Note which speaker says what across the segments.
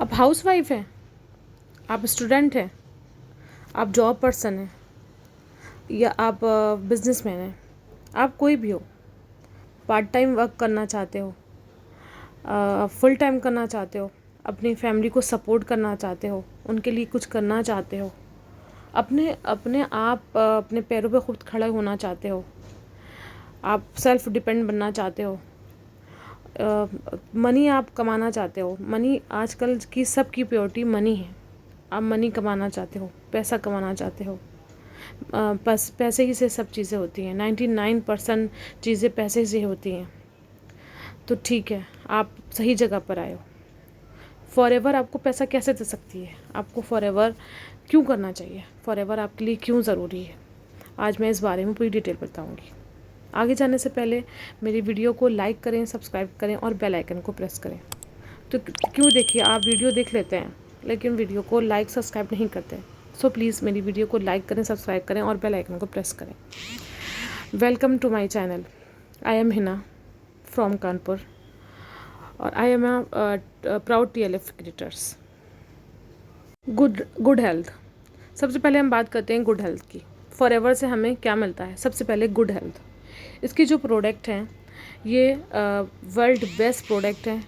Speaker 1: आप हाउसवाइफ हैं, आप स्टूडेंट हैं, आप जॉब पर्सन हैं, या आप बिजनेसमैन हैं, आप कोई भी हो, पार्ट टाइम वर्क करना चाहते हो, फुल टाइम करना चाहते हो, अपनी फैमिली को सपोर्ट करना चाहते हो, उनके लिए कुछ करना चाहते हो, अपने अपने आप अपने पैरों पे खुद खड़े होना चाहते हो, आप सेल्फ डिपेंड बनना चाहते हो, मनी आप कमाना चाहते हो। मनी आजकल की सबकी प्रायोरिटी मनी है। आप मनी कमाना चाहते हो, पैसा कमाना चाहते हो। बस पैसे ही से सब चीज़ें होती हैं। 99% चीज़ें पैसे से होती हैं। तो ठीक है, आप सही जगह पर आए हो। फॉरएवर आपको पैसा कैसे दे सकती है, आपको फॉरएवर क्यों करना चाहिए, फॉरएवर आपके लिए क्यों ज़रूरी है, आज मैं इस बारे में पूरी डिटेल बताऊंगी। आगे जाने से पहले मेरी वीडियो को लाइक करें, सब्सक्राइब करें और बेल आइकन को प्रेस करें। तो क्यों, देखिए, आप वीडियो देख लेते हैं लेकिन वीडियो को लाइक सब्सक्राइब नहीं करते। सो प्लीज़ मेरी वीडियो को लाइक करें, सब्सक्राइब करें और बेल आइकन को प्रेस करें। Welcome to my channel. I am Hina from Kanpur और I am proud TLF creators. Good health. सबसे पहले हम बात करते हैं गुड हेल्थ की। फॉरएवर से हमें क्या मिलता है? सबसे पहले गुड हेल्थ। इसकी जो प्रोडक्ट हैं ये वर्ल्ड बेस्ट प्रोडक्ट हैं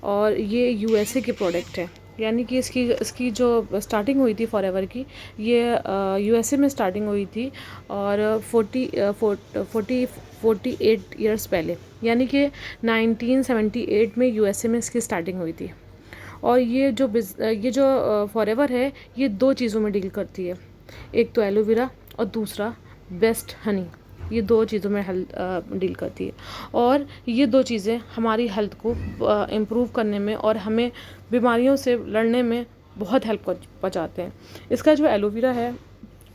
Speaker 1: और ये USA के प्रोडक्ट हैं। यानी कि इसकी जो स्टार्टिंग हुई थी फॉरएवर की, ये USA में स्टार्टिंग हुई थी और 48 ईयर्स पहले, यानी कि 1978 में USA में इसकी स्टार्टिंग हुई थी। और ये जो फॉरएवर है ये दो चीज़ों में डील करती है, एक तो एलोवेरा और दूसरा बेस्ट हनी। ये दो चीज़ों में डील करती है और ये दो चीज़ें हमारी हेल्थ को इम्प्रूव करने में और हमें बीमारियों से लड़ने में बहुत हेल्प पहुँचाते हैं। इसका जो एलोवेरा है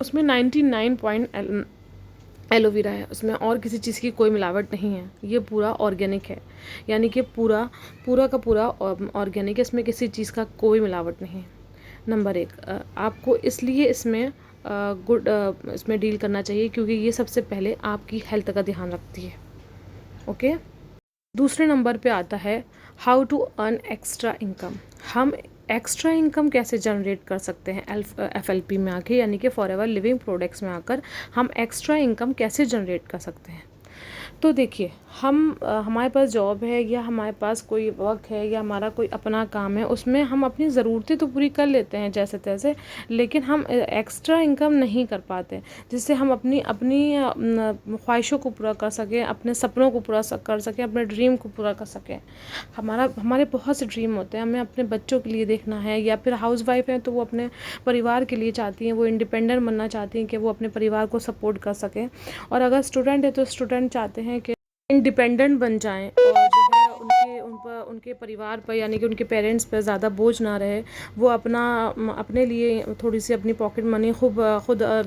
Speaker 1: उसमें 99 एलोवेरा है, उसमें और किसी चीज़ की कोई मिलावट नहीं है। ये पूरा ऑर्गेनिक है, यानी कि पूरा का पूरा ऑर्गेनिक है, इसमें किसी चीज़ का कोई मिलावट नहीं है। नंबर 1, आपको इसलिए इसमें डील करना चाहिए क्योंकि ये सबसे पहले आपकी हेल्थ का ध्यान रखती है। ओके। दूसरे नंबर पे आता है how to earn extra income. हम एक्स्ट्रा इनकम कैसे जनरेट कर सकते हैं FLP में आके, यानी कि फॉरएवर लिविंग प्रोडक्ट्स में आकर हम एक्स्ट्रा इनकम कैसे जनरेट कर सकते हैं। तो देखिए, हमारे पास जॉब है या हमारे पास कोई वर्क है या हमारा कोई अपना काम है, उसमें हम अपनी ज़रूरतें तो पूरी कर लेते हैं जैसे तैसे, लेकिन हम एक्स्ट्रा इनकम नहीं कर पाते जिससे हम अपनी अपनी ख्वाहिशों को पूरा कर सकें, अपने सपनों को पूरा कर सकें, अपने ड्रीम को पूरा कर सकें। हमारे बहुत से ड्रीम होते हैं, हमें अपने बच्चों के लिए देखना है, या फिर हाउसवाइफ हैं तो वो अपने परिवार के लिए चाहती हैं, वो इंडिपेंडेंट बनना चाहती हैं कि वो अपने परिवार को सपोर्ट कर सकें। और अगर स्टूडेंट है तो स्टूडेंट चाहते हैं कि इंडिपेंडेंट बन जाएं और जो है उनके परिवार पर, यानी कि उनके पेरेंट्स पर ज़्यादा बोझ ना रहे, वो अपने लिए थोड़ी सी अपनी पॉकेट मनी खुद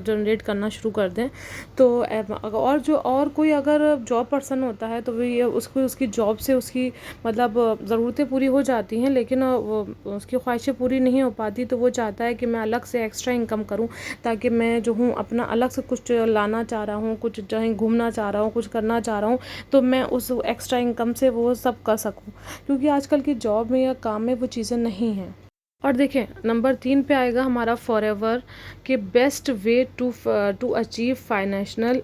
Speaker 1: जनरेट करना शुरू कर दें। तो और कोई अगर जॉब पर्सन होता है तो वो उसको उसकी जॉब से उसकी मतलब ज़रूरतें पूरी हो जाती हैं, लेकिन वो उसकी ख्वाहिशें पूरी नहीं हो पाती, तो वो चाहता है कि मैं अलग से एक्स्ट्रा इनकम करूं ताकि मैं जो हूँ अपना अलग से कुछ लाना चाह रहा हूँ, कुछ कहीं घूमना चाह रहा हूँ, कुछ करना चाह रहा हूँ, तो मैं उस एक्स्ट्रा इनकम से वो सब कर सकूं, क्योंकि आजकल की जॉब में या काम में वो चीज़ें नहीं हैं। और देखें, नंबर 3 पे आएगा हमारा फॉरएवर के best way to achieve financial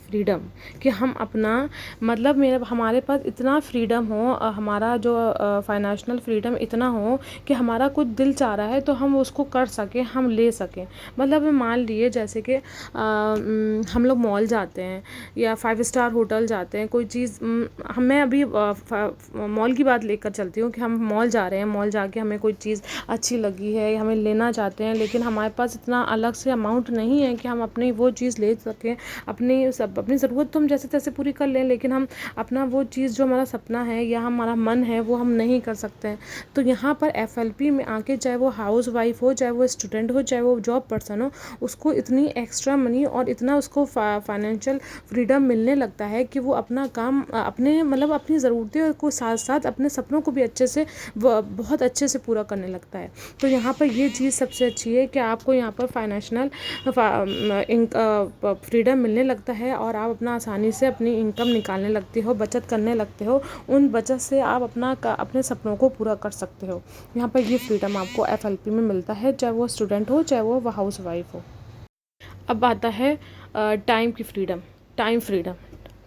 Speaker 1: freedom. कि हम अपना मतलब हमारे पास इतना फ्रीडम हो, हमारा जो फाइनेंशियल फ्रीडम इतना हो कि हमारा कुछ दिल चाह रहा है तो हम उसको कर सकें, हम ले सकें। मतलब मान लिए जैसे कि हम लोग मॉल जाते हैं या 5 स्टार होटल जाते हैं, कोई चीज़ मैं अभी मॉल की बात लेकर चलती हूँ कि हम मॉल जा रहे हैं, मॉल जाके हमें कोई चीज़ अच्छी लगी है, हमें लेना चाहते हैं, लेकिन हमारे पास इतना अलग से अमाउंट नहीं है कि हम अपनी वो चीज़ ले सकें। अपनी ज़रूरत तो हम जैसे तैसे पूरी कर लें, लेकिन हम अपना वो चीज़ जो हमारा सपना है या हमारा मन है वो हम नहीं कर सकते हैं। तो यहाँ पर FLP में आके, चाहे वो हाउस वाइफ हो, चाहे वो स्टूडेंट हो, चाहे वो जॉब पर्सन हो, उसको इतनी एक्स्ट्रा मनी और इतना उसको फाइनेंशियल फ्रीडम मिलने लगता है कि वो अपना काम अपने मतलब अपनी ज़रूरतें को साथ साथ अपने सपनों को भी अच्छे से बहुत अच्छे से पूरा करने लगता है। तो यहाँ पर ये चीज़ सबसे अच्छी है कि आपको यहाँ पर फाइनेंशियल फ्रीडम मिलने लगता है और आप अपना आसानी से अपनी इनकम निकालने लगते हो, बचत करने लगते हो। उन बचत से आप अपने सपनों को पूरा कर सकते हो। यहाँ पर ये फ्रीडम आपको FLP में मिलता है, चाहे वो स्टूडेंट हो, चाहे वो हाउस वाइफ हो। अब आता है टाइम की फ्रीडम, टाइम फ्रीडम।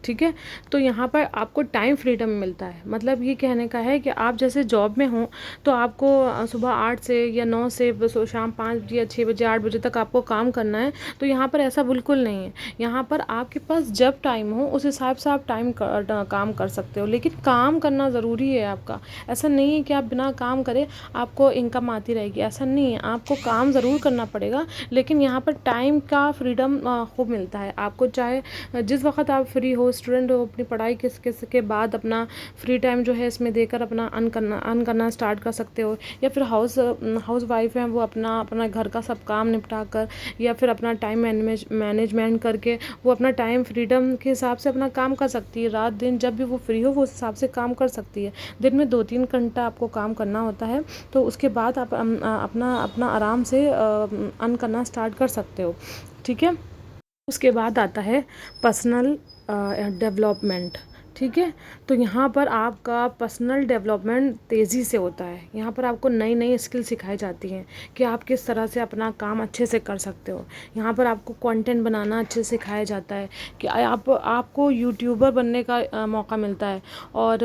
Speaker 1: ठीक है, तो यहाँ पर आपको टाइम फ्रीडम मिलता है। मतलब ये कहने का है कि आप जैसे जॉब में हो तो आपको सुबह 8 से या 9 से शाम 5 बजे या 6 बजे 8 बजे तक आपको काम करना है। तो यहाँ पर ऐसा बिल्कुल नहीं है। यहाँ पर आपके पास जब टाइम हो उस हिसाब से आप काम कर सकते हो, लेकिन काम करना ज़रूरी है आपका। ऐसा नहीं है कि आप बिना काम करे आपको इनकम आती रहेगी, ऐसा नहीं है। आपको काम ज़रूर करना पड़ेगा, लेकिन यहाँ पर टाइम का फ्रीडम खूब मिलता है आपको। चाहे जिस वक्त आप फ्री हो, स्टूडेंट हो, अपनी पढ़ाई के बाद अपना फ्री टाइम जो है इसमें देकर अपना अर्न करना स्टार्ट कर सकते हो। या फिर हाउस वाइफ हैं, वो अपना घर का सब काम निपटा कर या फिर अपना टाइम मैनेजमेंट करके वो अपना टाइम फ्रीडम के हिसाब से अपना काम कर सकती है। रात दिन जब भी वो फ्री हो वो उस हिसाब से काम कर सकती है। दिन में 2-3 घंटा आपको काम करना होता है, तो उसके बाद आप अपना आराम से अर्न करना स्टार्ट कर सकते हो। ठीक है, उसके बाद आता है पर्सनल डेवलपमेंट। ठीक है, तो यहाँ पर आपका पर्सनल डेवलपमेंट तेज़ी से होता है। यहाँ पर आपको नई नई स्किल सिखाई जाती हैं कि आप किस तरह से अपना काम अच्छे से कर सकते हो। यहाँ पर आपको कंटेंट बनाना अच्छे से सिखाया जाता है कि आपको यूट्यूबर बनने का मौका मिलता है, और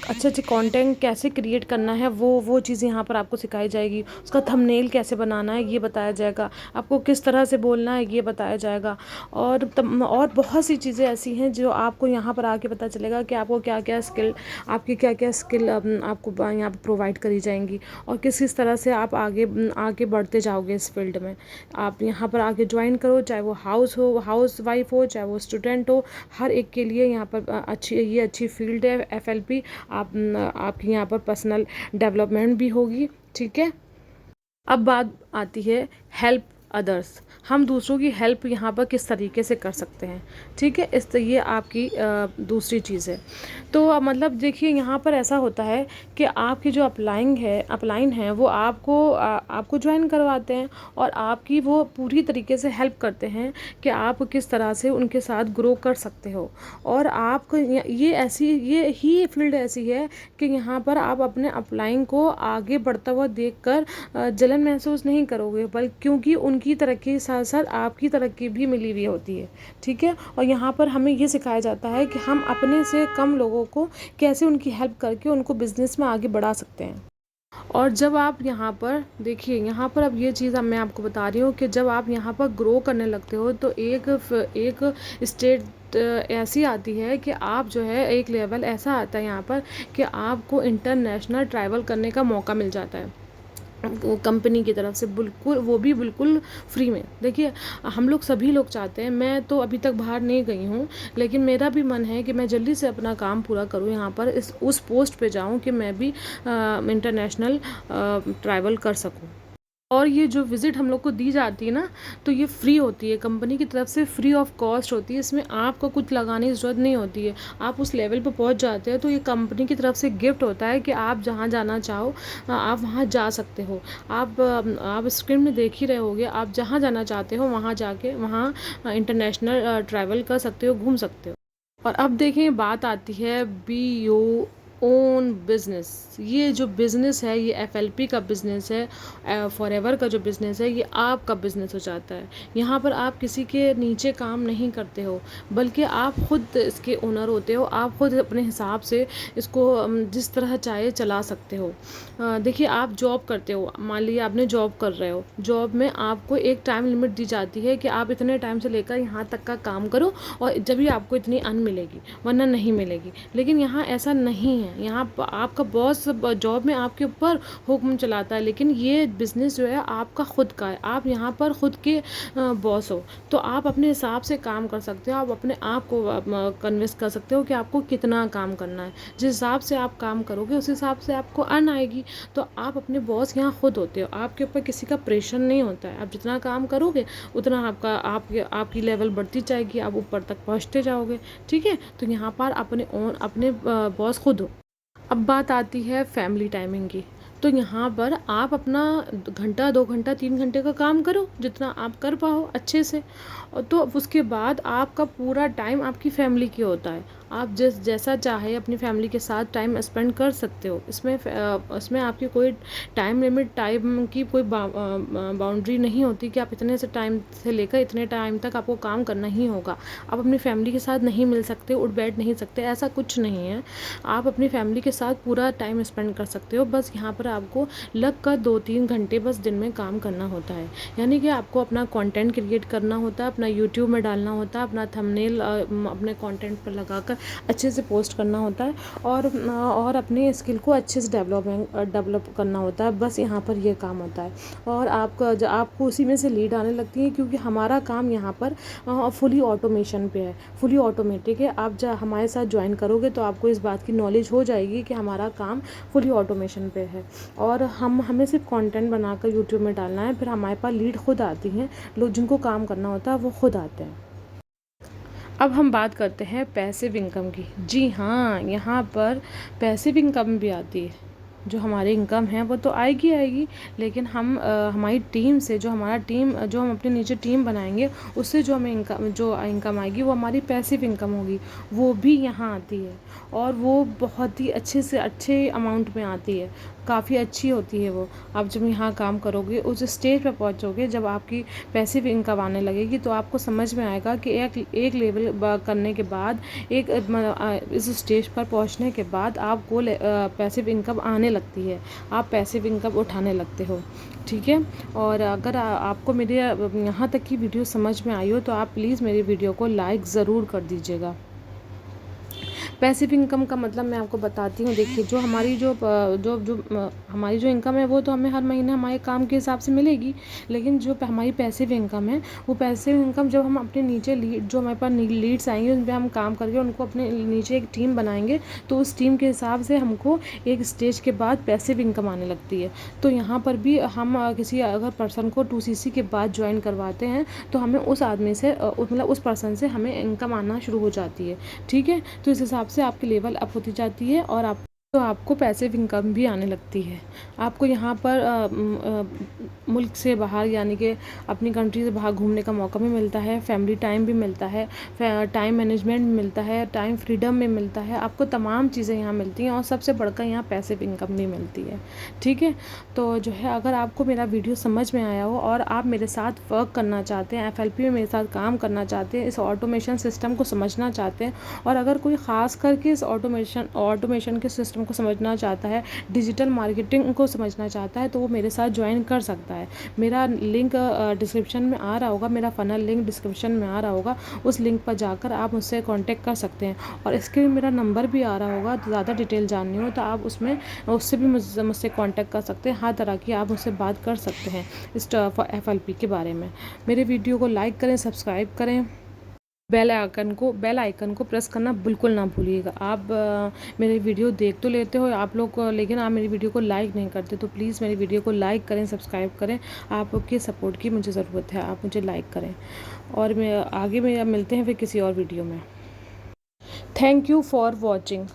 Speaker 1: अच्छे अच्छे कंटेंट कैसे क्रिएट करना है वो चीज़ यहाँ पर आपको सिखाई जाएगी। उसका थंबनेल कैसे बनाना है ये बताया जाएगा, आपको किस तरह से बोलना है ये बताया जाएगा। और बहुत सी चीज़ें ऐसी हैं जो आपको यहाँ पर आके पता चलेगा कि आपको क्या क्या स्किल आपको यहाँ पर प्रोवाइड करी जाएंगी, और किस तरह से आप आगे बढ़ते जाओगे इस फील्ड में। आप यहाँ पर आके ज्वाइन करो, चाहे वो हाउस वाइफ हो, चाहे वो स्टूडेंट हो, हर एक के लिए यहाँ पर अच्छी फील्ड है FLP। आपकी यहाँ पर पर्सनल डेवलपमेंट भी होगी। ठीक है, अब बात आती है हेल्प अदर्स। हम दूसरों की हेल्प यहाँ पर किस तरीके से कर सकते हैं। ठीक है, ये आपकी दूसरी चीज़ है। तो मतलब देखिए यहाँ पर ऐसा होता है कि आपकी जो अपलाइन है वो आपको ज्वाइन करवाते हैं, और आपकी वो पूरी तरीके से हेल्प करते हैं कि आप किस तरह से उनके साथ ग्रो कर सकते हो। और आपको ये ही फील्ड ऐसी है कि यहाँ पर आप अपने अपलाइन को आगे बढ़ता हुआ देखकर जलन महसूस नहीं करोगे, बल्कि क्योंकि उनकी तरक्की के साथ साथ आपकी तरक्की भी मिली हुई होती है। ठीक है, और यहाँ पर हमें ये सिखाया जाता है कि हम अपने से कम लोगों को कैसे उनकी हेल्प करके उनको बिजनेस में आगे बढ़ा सकते हैं। और जब आप यहाँ पर देखिए, यहाँ पर अब ये चीज़ मैं आपको बता रही हूँ कि जब आप यहाँ पर ग्रो करने लगते हो तो एक स्टेट ऐसी आती है कि आप जो है एक लेवल ऐसा आता है यहाँ पर कि आपको इंटरनेशनल ट्रैवल करने का मौका मिल जाता है कंपनी की तरफ से, वो भी बिल्कुल फ्री में। देखिए हम लोग सभी लोग चाहते हैं, मैं तो अभी तक बाहर नहीं गई हूँ, लेकिन मेरा भी मन है कि मैं जल्दी से अपना काम पूरा करूँ, यहाँ पर उस पोस्ट पे जाऊँ कि मैं भी इंटरनेशनल ट्रैवल कर सकूँ। और ये जो विज़िट हम लोग को दी जाती है ना, तो ये फ्री होती है, कंपनी की तरफ से फ्री ऑफ कॉस्ट होती है। इसमें आपको कुछ लगाने की ज़रूरत नहीं होती है। आप उस लेवल पर पहुंच जाते हो तो ये कंपनी की तरफ से गिफ्ट होता है कि आप जहां जाना चाहो आप वहां जा सकते हो। आप स्क्रीन में देख ही रहे होगे, आप जहां जाना चाहते हो वहां जाके वहां इंटरनेशनल ट्रैवल कर सकते हो, घूम सकते हो। और अब देखें, बात आती है बी योर ओन बिज़नेस। ये जो बिज़नेस है ये FLP का बिज़नेस है, फॉरएवर का जो बिज़नेस है ये आपका बिज़नेस हो जाता है। यहाँ पर आप किसी के नीचे काम नहीं करते हो, बल्कि आप खुद इसके ओनर होते हो। आप खुद अपने हिसाब से इसको जिस तरह चाहे चला सकते हो। देखिए आप जॉब करते हो, मान लीजिए आपने जॉब कर रहे हो, जॉब में आपको एक टाइम लिमिट दी जाती है कि आप इतने टाइम से लेकर यहाँ तक का काम करो और जब भी आपको इतनी अर्न मिलेगी, वरना नहीं मिलेगी। लेकिन यहाँ ऐसा नहीं है। यहाँ आपका बॉस जॉब में आपके ऊपर हुक्म चलाता है, लेकिन ये बिज़नेस जो है आपका खुद का है। आप यहाँ पर खुद के बॉस हो, तो आप अपने हिसाब से काम कर सकते हो। आप अपने आप को कन्विंस कर सकते हो कि आपको कितना काम करना है। जिस हिसाब से आप काम करोगे उस हिसाब से आपको अर्न आएगी। तो आप अपने बॉस यहाँ खुद होते हो, आपके ऊपर किसी का प्रेशर नहीं होता है। आप जितना काम करोगे उतना आपकी लेवल बढ़ती जाएगी, आप ऊपर तक पहुँचते जाओगे। ठीक है, तो यहाँ पर अपने बॉस खुद हो। अब बात आती है फैमिली टाइमिंग की। तो यहाँ पर आप अपना घंटा 2 घंटा 3 घंटे का काम करो, जितना आप कर पाओ अच्छे से। और तो उसके बाद आपका पूरा टाइम आपकी फैमिली की होता है। आप जैसा चाहे अपनी फैमिली के साथ टाइम स्पेंड कर सकते हो। इसमें आपकी कोई टाइम लिमिट, टाइम की कोई बाउंड्री नहीं होती कि आप इतने से टाइम से लेकर इतने टाइम तक आपको काम करना ही होगा। आप अपनी फैमिली के साथ नहीं मिल सकते, उठ बैठ नहीं सकते, ऐसा कुछ नहीं है। आप अपनी फैमिली के साथ पूरा टाइम स्पेंड कर सकते हो। बस यहाँ पर आपको लग कर 2-3 घंटे बस दिन में काम करना होता है। यानी कि आपको अपना कंटेंट क्रिएट करना होता है, अपना यूट्यूब में डालना होता है, अपना थंबनेल अपने कंटेंट पर लगाकर अच्छे से पोस्ट करना होता है, और अपनी स्किल को अच्छे से डेवलप करना होता है। बस यहाँ पर ये काम होता है। और आपको उसी में से लीड आने लगती है, क्योंकि हमारा काम यहाँ पर फुली ऑटोमेशन पे है, फुली ऑटोमेटिक है। आप जब हमारे साथ ज्वाइन करोगे तो आपको इस बात की नॉलेज हो जाएगी कि हमारा काम फुली ऑटोमेशन पे है। और हमें सिर्फ कंटेंट बनाकर यूट्यूब में डालना है, फिर हमारे पास लीड खुद आती हैं। लोग जिनको काम करना होता है वो खुद आते हैं। अब हम बात करते हैं पैसिव इनकम की। जी हाँ, यहाँ पर पैसिव इनकम भी आती है। जो हमारी इनकम है वो तो आएगी आएगी, लेकिन हमारी टीम से, जो हम अपने नीचे टीम बनाएंगे, उससे जो इनकम आएगी वो हमारी पैसिव इनकम होगी। वो भी यहाँ आती है, और वो बहुत ही अच्छे से अच्छे अमाउंट में आती है, काफ़ी अच्छी होती है वो। आप जब यहाँ काम करोगे, उस स्टेज पर पहुँचोगे जब आपकी पैसिव इनकम आने लगेगी, तो आपको समझ में आएगा कि एक लेवल करने के बाद, इस स्टेज पर पहुँचने के बाद आपको पैसिव इनकम आने लगती है, आप पैसिव इनकम उठाने लगते हो। ठीक है। और अगर आपको मेरे यहाँ तक की वीडियो समझ में आई हो तो आप प्लीज़ मेरी वीडियो को लाइक ज़रूर कर दीजिएगा। पैसिव इनकम का मतलब मैं आपको बताती हूँ। देखिए, जो हमारी हमारी जो इनकम है वो तो हमें हर महीने हमारे काम के हिसाब से मिलेगी, लेकिन जो हमारी पैसिव इनकम है, वो पैसिव इनकम जब हम अपने नीचे जो हमारे पास लीड्स आएंगे, उन पर हम काम करके उनको अपने नीचे एक टीम बनाएंगे, तो उस टीम के हिसाब से हमको एक स्टेज के बाद पैसिव इनकम आने लगती है। तो यहाँ पर भी हम किसी अगर पर्सन को 2cc के बाद ज्वाइन करवाते हैं, तो हमें उस आदमी से मतलब उस पर्सन से हमें इनकम आना शुरू हो जाती है। ठीक है। तो इस हिसाब से आपकी लेवल अप होती जाती है, और आपको पैसिव इनकम भी आने लगती है। आपको यहाँ पर मुल्क से बाहर, यानी कि अपनी कंट्री से बाहर घूमने का मौका भी मिलता है, फैमिली टाइम भी मिलता है, टाइम मैनेजमेंट भी मिलता है, टाइम फ्रीडम भी मिलता है। आपको तमाम चीज़ें यहाँ मिलती हैं, और सबसे बढ़कर यहाँ पैसिव इनकम भी मिलती है। ठीक है। तो जो है, अगर आपको मेरा वीडियो समझ में आया हो और आप मेरे साथ वर्क करना चाहते हैं, FLP में मेरे साथ काम करना चाहते हैं, इस ऑटोमेशन सिस्टम को समझना चाहते हैं, और अगर कोई ख़ास करके इस ऑटोमेशन के सिस्टम को समझना चाहता है, डिजिटल मार्केटिंग को समझना चाहता है, तो वो मेरे साथ ज्वाइन कर सकता है। मेरा लिंक डिस्क्रिप्शन में आ रहा होगा, मेरा फनल लिंक डिस्क्रिप्शन में आ रहा होगा, उस लिंक पर जाकर आप मुझसे कांटेक्ट कर सकते हैं। और इसके मेरा नंबर भी आ रहा होगा, तो ज़्यादा डिटेल जाननी हो तो आप उससे भी मुझसे कांटेक्ट कर सकते हैं। हर तरह की आप मुझसे बात कर सकते हैं इस FLP के बारे में। मेरे वीडियो को लाइक करें, सब्सक्राइब करें, बेल आइकन को प्रेस करना बिल्कुल ना भूलिएगा। आप मेरे वीडियो देख तो लेते हो आप लोग, लेकिन आप मेरी वीडियो को लाइक नहीं करते, तो प्लीज़ मेरी वीडियो को लाइक करें, सब्सक्राइब करें। आपके सपोर्ट की मुझे ज़रूरत है, आप मुझे लाइक करें। और आगे में मिलते हैं फिर किसी और वीडियो में। Thank you for watching.